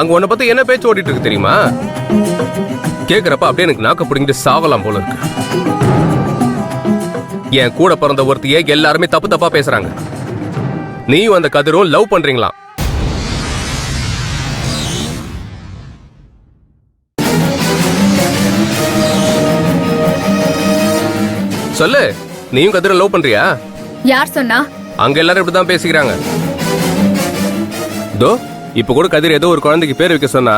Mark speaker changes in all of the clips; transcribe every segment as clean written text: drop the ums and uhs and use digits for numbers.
Speaker 1: அங்க உன்னை பத்தி என்ன பேச்சு ஓடிட்டு இருக்கு தெரியுமா? கேக்குறப்ப அப்படியே எனக்கு நாக்க பிடிங்கிட்டு சாவலாம் போல இருக்கு. என் கூட பிறந்த ஒருத்தையே எல்லாருமே தப்பு தப்பா பேசுறாங்க. நீயும் அந்த கதிரும் லவ் பண்றீங்களா? சொல்லு, நீயும் கதிரும் லவ் பண்றியா?
Speaker 2: யார் சொன்னா?
Speaker 1: அங்க எல்லாரும் இப்படிதான் பேசிக்கிறாங்க. தோ இப்ப கூட கதிர் ஏதோ ஒரு குழந்தைக்கு பேர் வைக்க சொன்னா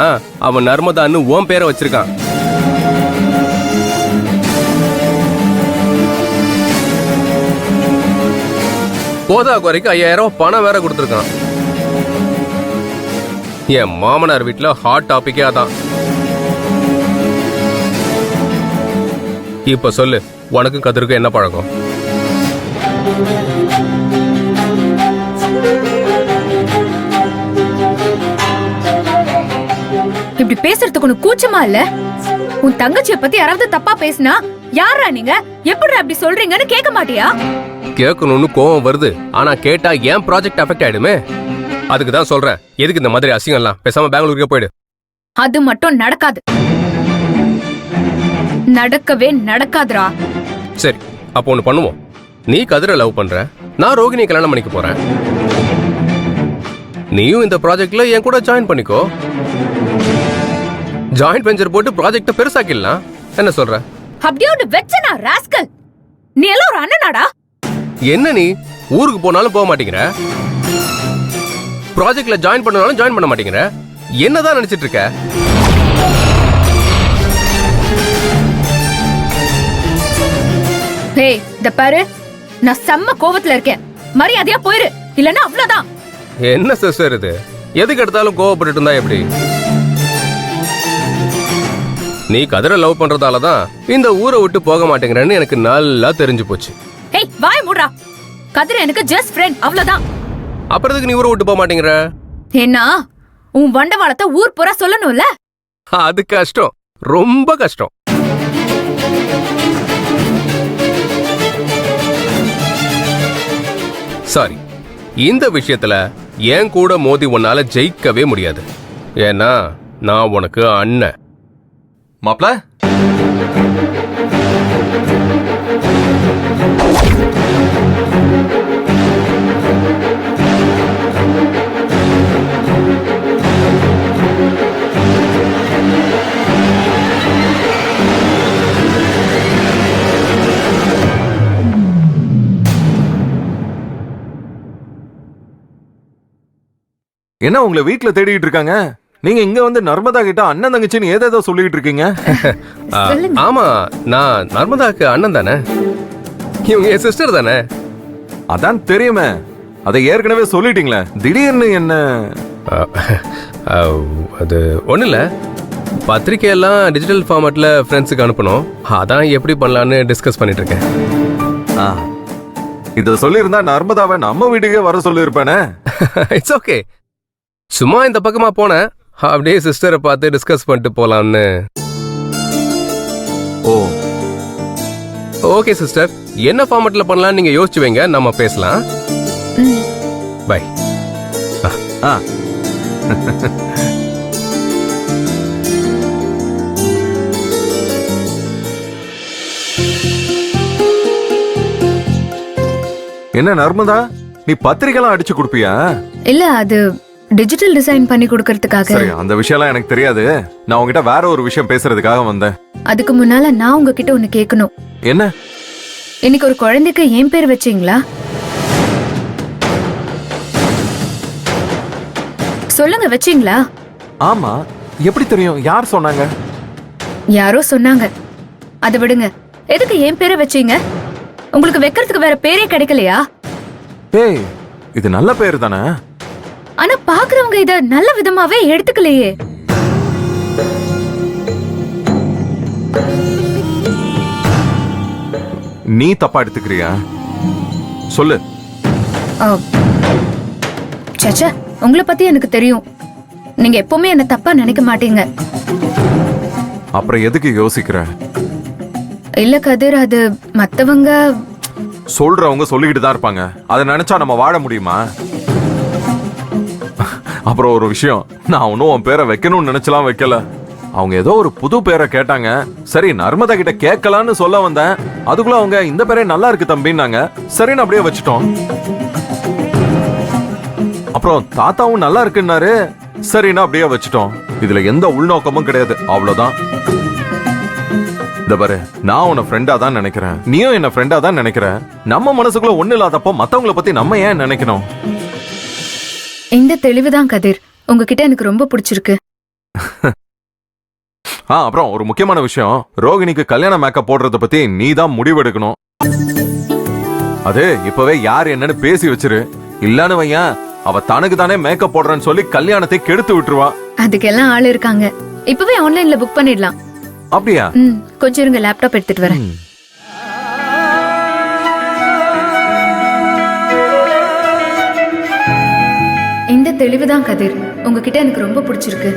Speaker 1: அவன் நர்மதான்னு உன் பேரை வச்சிருக்கான். போதா குறைக்கு 5000 பணம் வேற கொடுத்துருக்கான். என் மாமனார் வீட்டுல ஹாட் டாபிக்கே அதான். இப்ப சொல்லு, உனக்கும் கதிருக்கும் என்ன பழக்கம்?
Speaker 2: இப்படி பேசுறதுக்கு உனக்கு கூச்சமா இல்ல? உன் தங்கச்சியை பத்தி யாராவது தப்பா பேசினா யாரா நீங்க, எப்படி அப்படி சொல்றீங்கன்னு கேட்க மாட்டியா?
Speaker 1: கேட்கணும்னு கோவம் வருது, ஆனா கேட்டா ஏன் ப்ராஜெக்ட் அஃபெக்ட் ஆயிடுமே. அதுக்கு தான் சொல்றேன், எதுக்கு இந்த மாதிரி அசிங்கம்லாம்? பேசாம பெங்களூருக்கு போயிடு.
Speaker 2: அது மட்டும் நடக்காது, நடக்கவே நடக்காதுடா.
Speaker 1: சரி, அப்போ ஒண்ணு பண்ணுவோம். நீ கதிரை லவ் பண்ற, நான் ரோகிணியை கல்யாணம் பண்ணிக்க போறேன். நீயும் இந்த ப்ராஜெக்ட்ல என் கூட ஜாயின் பண்ணிக்கோ. ஜாயிண்ட் வெஞ்சர் போட்டு ப்ராஜெக்ட பெருசாக்கிடலாம். என்ன சொல்ற?
Speaker 2: அப்படியே ஒரு வெச்சனா ராஸ்கல், நீ எல்லாம் ஒரு அண்ணனாடா?
Speaker 1: என்ன நீ ஊருக்கு போனாலும் போக மாட்டேங்கிற, ப்ராஜெக்ட்ல ஜாயின் பண்ணனாலும் ஜாயின் பண்ண மாட்டேங்கிற, என்னதான் நினைச்சிட்டு இருக்க?
Speaker 2: ஹேய், இந்த பாரு, நான் செம்ம கோவத்துல இருக்கேன். மரியாதையா போயிரு, இல்லன்னா அவ்வளவுதான்.
Speaker 1: என்ன சிஸ்டர் இது? எதுக்கு எடுத்தாலும் கோவப்பட்டு இருந்தா எப்படி? நீ கதிரை லவ் பண்றதாலதான் இந்த ஊரை விட்டு போக மாட்டேங்கிறன்னு எனக்கு நல்லா தெரிஞ்சு போச்சு.
Speaker 2: ஏய், வாய மூடுடா. கதிர எனக்கு ஜஸ்ட் ஃப்ரெண்ட், அவ்வளவுதான்.
Speaker 1: அப்புறம் எதுக்கு நீ ஊரை விட்டு போக மாட்டேங்கிற?
Speaker 2: ஏன்னா உன் வண்டவாளத்தை ஊர் பூரா சொல்லணும்ல.
Speaker 1: அது கஷ்டம், ரொம்ப கஷ்டம். சாரி, இந்த விஷயத்துல என் கூட மோதி உன்னால ஜெயிக்கவே முடியாது. ஏன்னா நான் உனக்கு அண்ணன்.
Speaker 3: மாப்ள, என்ன உங்களை வீட்டுல தேடிட்டு இருக்காங்க? நீங்க இங்க வந்து நர்மதா கிட்ட அண்ணன் தங்கச்சின்னு ஏதேதோ சொல்லிட்டு இருக்கீங்க.
Speaker 1: ஆமா, நான் நர்மதாக்கு அண்ணன் தானே, இவங்க என் சிஸ்டர் தானே.
Speaker 3: அதான் தெரியுமே, அதை ஏற்கனவே சொல்லிட்டீங்களே, திடீர்னு என்ன?
Speaker 1: அது ஒண்ணு இல்ல, பத்திரிக்கையெல்லாம் டிஜிட்டல் ஃபார்மேட்ல ஃப்ரெண்ட்ஸுக்கு அனுப்பணும். அதான் எப்படி பண்ணலான்னு டிஸ்கஸ் பண்ணிட்டு இருக்கேன்.
Speaker 3: இத சொல்லியிருந்தா நர்மதாவை நம்ம வீட்டுக்கே வர சொல்லியிருப்பேனே.
Speaker 1: இட்ஸ் ஓகே, சும்மா இந்த பக்கமா போனேன், அப்படியே சிஸ்டரை பார்த்து டிஸ்கஸ் பண்ணிட்டு போலாம்னு.
Speaker 3: ஓ
Speaker 1: ஓகே சிஸ்டர், என்ன ஃபார்மேட்ல பண்ணலாம் நீங்க யோசிச்சு வைங்க, நம்ம பேசலாம். பை.
Speaker 3: என்ன நர்மதா, நீ பத்திரிக்கைலாம் அடிச்சு கொடுப்பியா?
Speaker 2: இல்ல, அது டிஜிட்டல் டிசைன் பண்ணி கொடுக்கறதுக்காக.
Speaker 3: சரி, அந்த விஷயம்லாம் எனக்கு தெரியாது. நான் உங்ககிட்ட வேற ஒரு விஷயம் பேசுறதுக்காக வந்தேன்.
Speaker 2: அதுக்கு முன்னால நான் உங்ககிட்ட ஒண்ணு கேட்கணும்.
Speaker 3: என்ன?
Speaker 2: இன்னைக்கு ஒரு குழந்தைக்கு ஏன் பேர் வச்சீங்களா? சொல்லுங்க, வச்சீங்களா?
Speaker 3: ஆமா, எப்படி தெரியும்? யார் சொன்னாங்க?
Speaker 2: யாரோ சொன்னாங்க. அதை விடுங்க, எதுக்கு ஏன் பேரை வச்சீங்க? உங்களுக்கு வைக்கிறதுக்கு வேற பேரே கிடைக்கலையா?
Speaker 3: ஏய், இது நல்ல பேர் தானே?
Speaker 2: ஆனா பாக்குறவங்க இத நல்ல விதமாவே எடுத்துக்கலையே.
Speaker 3: நீ தப்பா எடுத்துக்கிறியா? சொல்லு.
Speaker 2: சச்சா, உங்களை பத்தி எனக்கு தெரியும். நீங்க எப்பவுமே என்ன தப்பா நினைக்க மாட்டீங்க.
Speaker 3: அப்புறம் எதுக்கு யோசிக்கிற?
Speaker 2: இல்ல கதிர், அது மத்தவங்க
Speaker 3: சொல்றவங்க சொல்லிக்கிட்டு தான் இருப்பாங்க. அதை நினைச்சா நம்ம வாழ முடியுமா? அப்புறம் ஒரு விஷயம், நான் ஒன்னும் உன் பேரை வைக்கணும்னு நினைச்சலாம் வைக்கல. அவங்க ஏதோ ஒரு புது பேரை கேட்டாங்க. சரி நர்மதா கிட்ட கேட்கலான்னு சொல்ல வந்தேன். அதுக்குள்ள அவங்க இந்த பேரே நல்லா இருக்கு தம்பின்னாங்க. சரின்னு அப்படியே வச்சுட்டோம். அப்புறம் தாத்தாவும் நல்லா இருக்குன்னாரு. சரின்னு அப்படியே வச்சுட்டோம். இதுல எந்த உள்நோக்கமும் கிடையாது, அவ்வளவுதான். இந்த பாரு, நான் உன்னை ஃப்ரெண்டா தான் நினைக்கிறேன், நீயும் என்ன ஃப்ரெண்டா தான் நினைக்கிற. நம்ம மனசுக்குள்ள ஒண்ணு இல்லாதப்போ மத்தவங்கள பத்தி நம்ம ஏன் நினைக்கணும்?
Speaker 2: இந்த தெளிவுதான் கதிர் உங்ககிட்ட எனக்கு ரொம்ப பிடிச்சிருக்கு.
Speaker 3: அப்புறம் ஒரு முக்கியமான விஷயம், ரோகிணிக்கு கல்யாண மேக்கப் போடுறத பத்தி நீ தான் முடிவெடுக்கணும். அது இப்பவே யார் என்னன்னு பேசி வச்சிரு. இல்லன்னு வையன், அவ தனக்கு தானே மேக்கப் போடுறேன்னு சொல்லி கல்யாணத்தை கெடுத்து விட்டுருவா.
Speaker 2: அதுக்கெல்லாம் ஆள் இருக்காங்க. இப்பவே ஆன்லைன்ல புக் பண்ணிடலாம்.
Speaker 3: அப்படியா?
Speaker 2: கொஞ்சம் இருங்க, லேப்டாப் எடுத்துட்டு வரேன். இந்த தெளிவுதான் கதிர் உங்ககிட்ட எனக்கு ரொம்ப பிடிச்சிருக்கு.